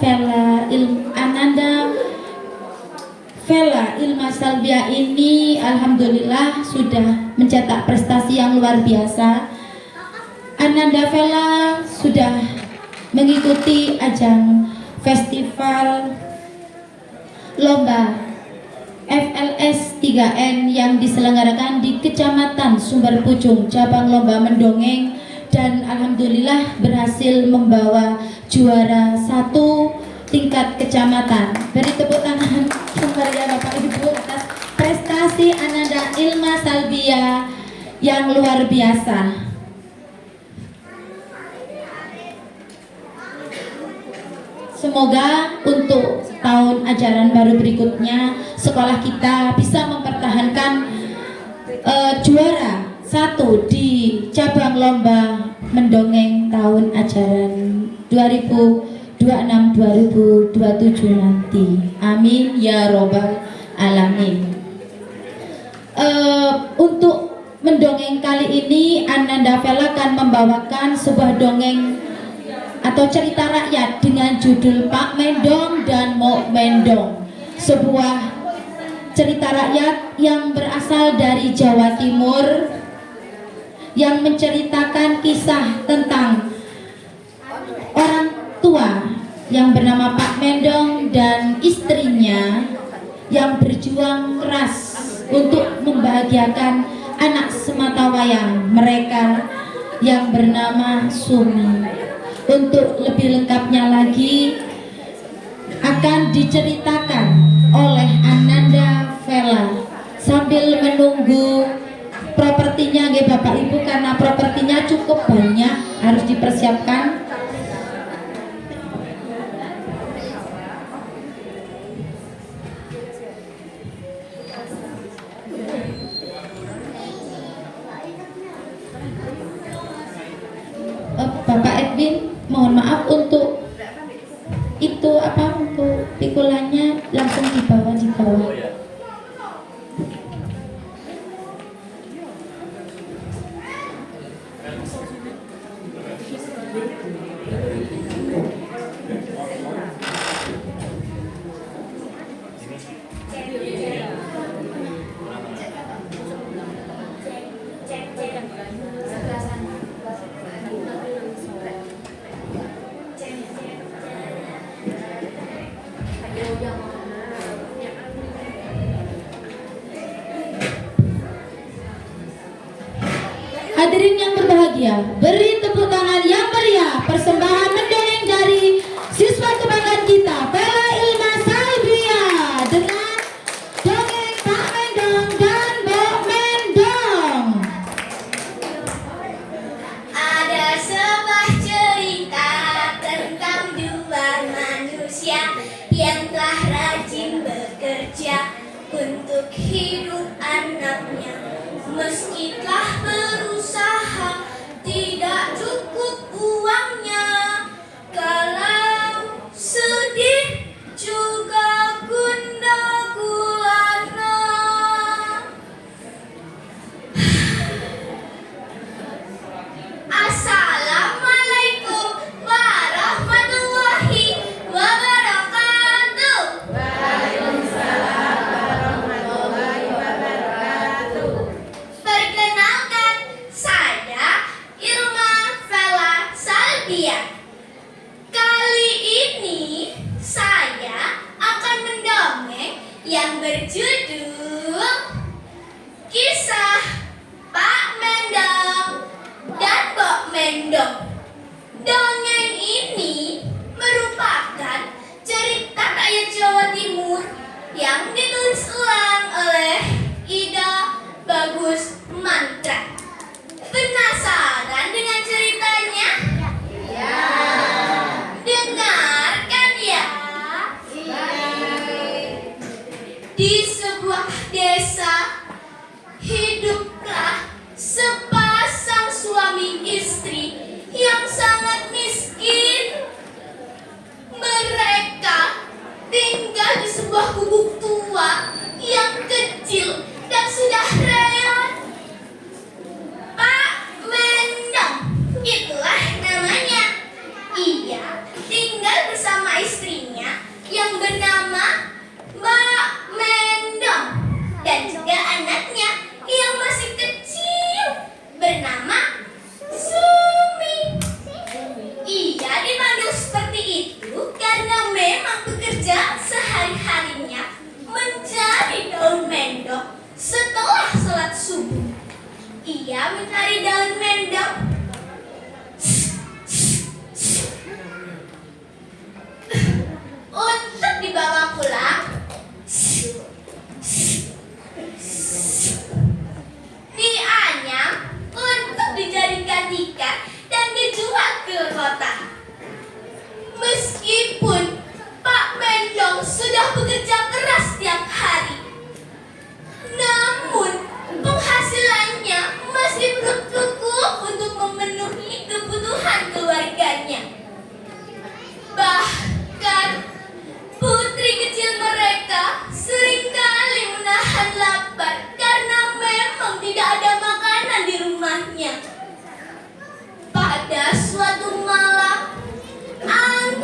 Vela Ilma Salbia ini alhamdulillah sudah mencetak prestasi yang luar biasa. Ananda Vela sudah mengikuti ajang festival lomba FLS 3N yang diselenggarakan di Kecamatan Sumber Pucung, cabang lomba mendongeng, dan alhamdulillah berhasil membawa juara 1 tingkat kecamatan. Beri tepuk tangan kepada Bapak Ibu atas prestasi Ananda Ilma Salbia yang luar biasa. Semoga untuk tahun ajaran baru berikutnya sekolah kita bisa mempertahankan juara 1 di cabang lomba mendongeng tahun ajaran 2026-2027 nanti. Amin ya robbal alamin. Untuk mendongeng kali ini Ananda Vela akan membawakan sebuah dongeng atau cerita rakyat dengan judul Pak Mendong dan Mok Mendong. Sebuah cerita rakyat yang berasal dari Jawa Timur yang menceritakan kisah tentang orang tua yang bernama Pak Mendong dan istrinya yang berjuang keras untuk membahagiakan anak sematawayang mereka yang bernama Sumi. Untuk lebih lengkapnya lagi akan diceritakan oleh Ananda Vela sambil menunggu propertinya nggih Bapak Ibu, karena propertinya cukup banyak harus dipersiapkan. Bapak Edwin, mohon maaf untuk itu untuk pikulannya langsung dibawa di bawah. Hadirin yang berbahagia, beri tepuk tangan yang meriah persembahan mendongeng dari siswa kebanggaan kita, Vela Ilma Salbia, dengan dongeng Pak Mendong dan Mbok Mendong. Ada sebuah cerita tentang dua manusia yang telah rajin bekerja untuk hidup anaknya. Meski telah berusaha, tidak cukup uangnya.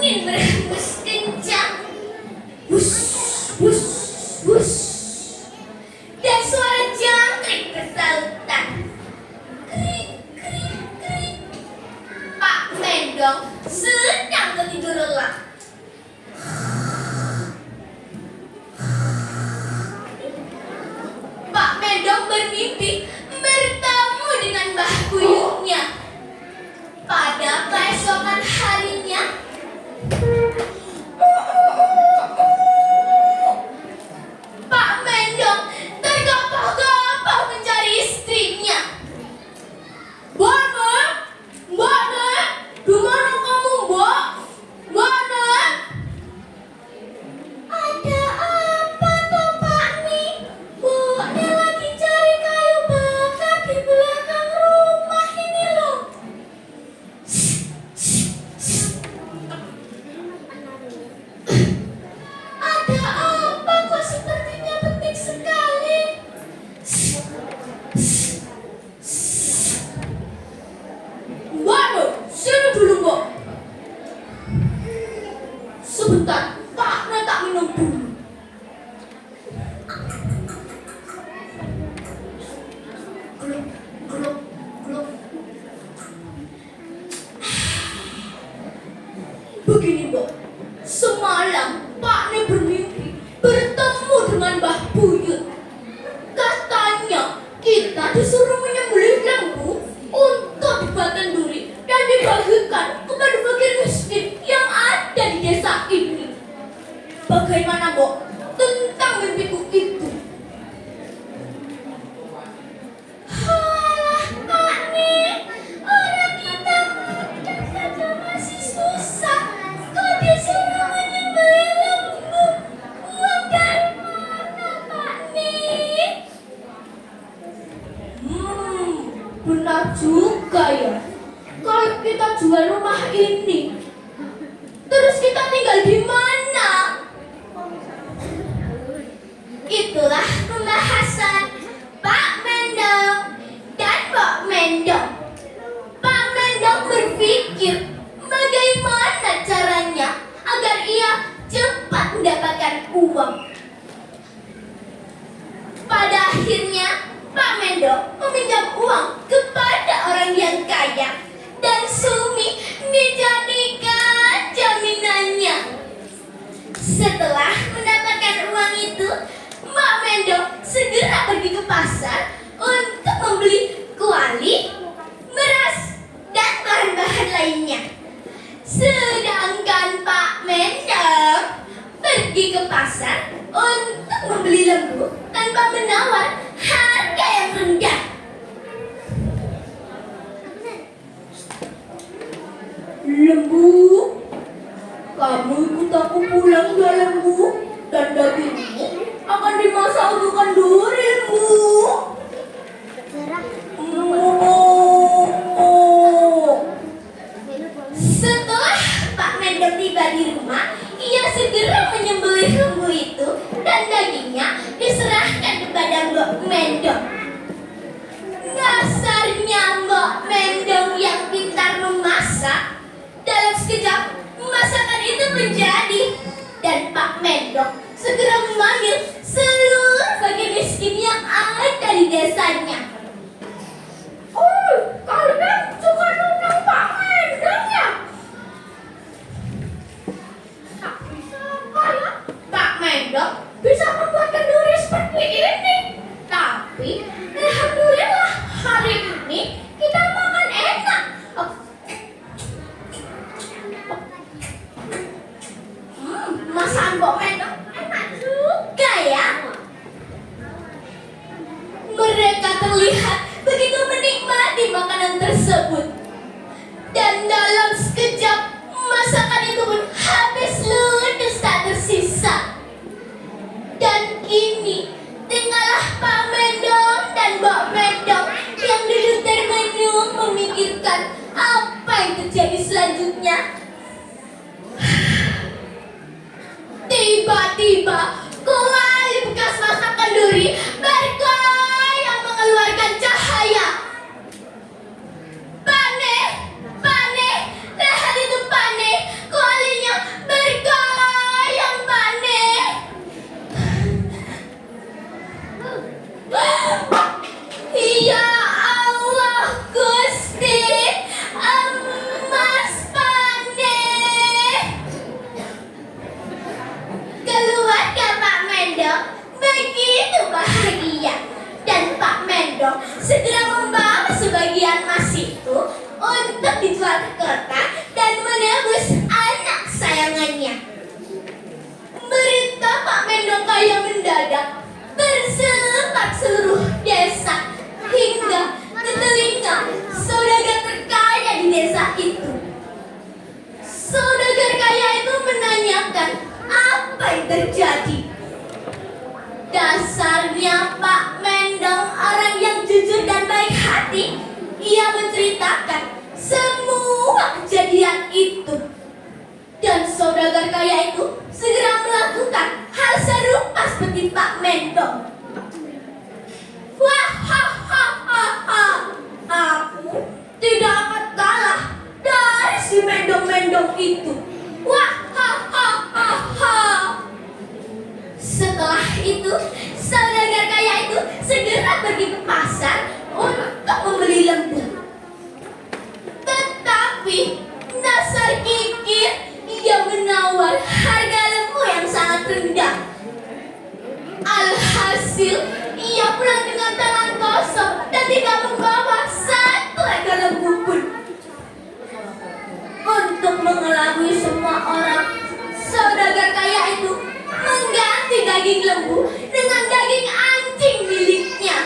angin berhembus kencang. Wush, wush, wush. Dan suara jangkrik bersahutan. Krik, krik, krik. Pak Mendong sedang tertidur lelap. Pak Mendong bermimpi bertemu dengan Mbah Buyutnya. Pada keesokan harinya, Pak Mendong tergapah-gapah mencari istrinya. Mbak Nek, Mbak Nek, di mana kamu, Mbak? Mbak Nek? Ada apa toh, Pak Nih? Mbak Nek lagi cari kayu bakar di belakang rumah ini loh. Ada apa kok sepertinya penting sekali? Mbak Nek, sini dulu, Mbak. Sebentar, Pak Nek tak minum dulu. Gluk, gluk, gluk. Begini, Mbak. Semalam Pak Nek bermimpi bertemu dengan Mbah Buyut. Katanya kita disuruh menyembelih lembu untuk dibuatkan duri dan dibagikan kepada fakir miskin yang ada di desa ini. Bagaimana, Mbak, tentang mimpiku itu? Halah, Pak Nek, orang kita makan saja masih susah. Kok disuruh menyembelih lembu? Uang dari mana, Pak Nek? Benar juga ya. Kalau kita jual rumah ini, terus kita tinggal di mana? Itulah pembahasan Pak Mendong dan Mbak Mendong. Pak Mendong berpikir bagaimana caranya agar ia cepat mendapatkan uang. Pada akhirnya Pak Mendong meminjam uang kepada orang yang kaya dan Sumi dijadikan jaminannya. Setelah mendapatkan uang itu, Mbak Mendong segera pergi ke pasar untuk membeli kuali, beras, dan bahan-bahan lainnya. Sedangkan Pak Mendong pergi ke pasar untuk membeli lembu tanpa menawar harga yang rendah. Lembu, kamu ikut aku pulang ya, Lembu, dan dagingmu akan dimasak untuk kendurimu. Setelah Pak Mendong tiba di rumah, ia segera menyembelih lembu itu dan dagingnya diserahkan kepada Mbak Mendong. Dasarnya Mbak Mendong yang pintar memasak. Dalam sekejap masakan itu menjadi, dan Pak Mendong segera memanggil seluruh fakir miskin yang ada di desanya. Oh, kalian suka nundang Pak Mendong ya? Tak bisa apa ya? Pak Mendong bisa membuat kenduri seperti ini. Tapi alhamdulillah hari ini kita makan enak. Masakan Mbak Mendong enak juga ya. Mereka terlihat begitu menikmati makanan tersebut. Dan dalam sekejap masakan itu pun habis ludes tak tersisa. Dan kini tinggallah Pak Mendong dan Mbak Mendong yang duduk termenung memikirkan apa yang terjadi selanjutnya. Tiba-tiba kuali bekas masak kenduri bergoyang mengeluarkan cahaya. Pane, lihat itu Pane, kualinya begitu bahagia. Dan Pak Mendong segera membawa sebagian emas itu untuk dijual ke kota dan menebus anak sayangannya. Berita Pak Mendong kaya mendadak tersebar seluruh desa hingga ke telinga saudagar terkaya di desa itu. Saudagar kaya itu menanyakan apa yang terjadi. Dasarnya Pak Mendong orang yang jujur dan baik hati. Ia menceritakan semua kejadian itu. Dan saudagar kaya itu segera melakukan hal serupa seperti Pak Mendong. Wah, aku tidak akan kalah dari si Mendong-Mendong itu. Wah, Setelah itu, saudagar kaya itu segera pergi ke pasar untuk membeli lembu. Tetapi dasar kikir, ia menawar harga lembu yang sangat rendah. Alhasil, ia pulang dengan tangan kosong dan tidak membawa satu ekor lembu pun. Untuk mengelabui semua orang, saudagar kaya itu mengganti daging lembu dengan daging anjing miliknya.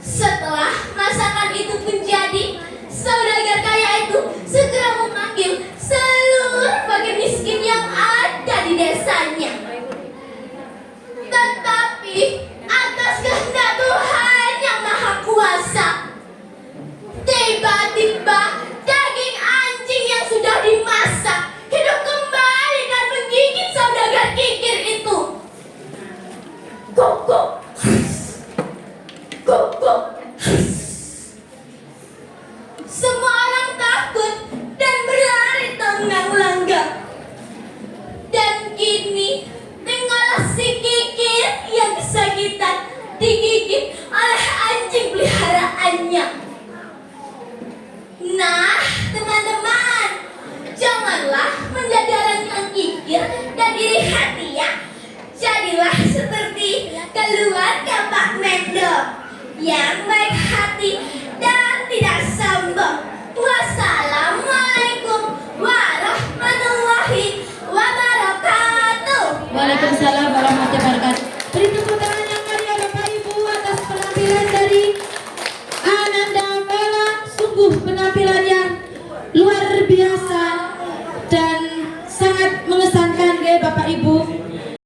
Setelah masakan itu menjadi, saudagar kaya itu segera memanggil seluruh fakir miskin yang ada di desanya. Tetapi atas kehendak Tuhan yang Maha Kuasa, tiba-tiba daging anjing yang sudah dimasak hidup kembali dan menggigit saudagar kikir itu. Gok. Semua orang takut dan berlari tenggang-langgang. Dan kini tinggallah si kikir yang kesakitan digigit oleh anjing peliharaannya. Nah, teman-teman, janganlah menjadi orang yang kikir dan iri hati ya. Jadilah seperti keluarga Pak Mendong yang baik hati dan tidak sombong. Wassalamualaikum warahmatullahi wabarakatuh. Waalaikumsalam warahmatullahi wabarakatuh. Beri tepuk tangan yang meriah Bapak Ibu atas penampilan dari Ananda Vela. Sungguh penampilannya luar biasa dan sangat mengesankan ya Bapak Ibu.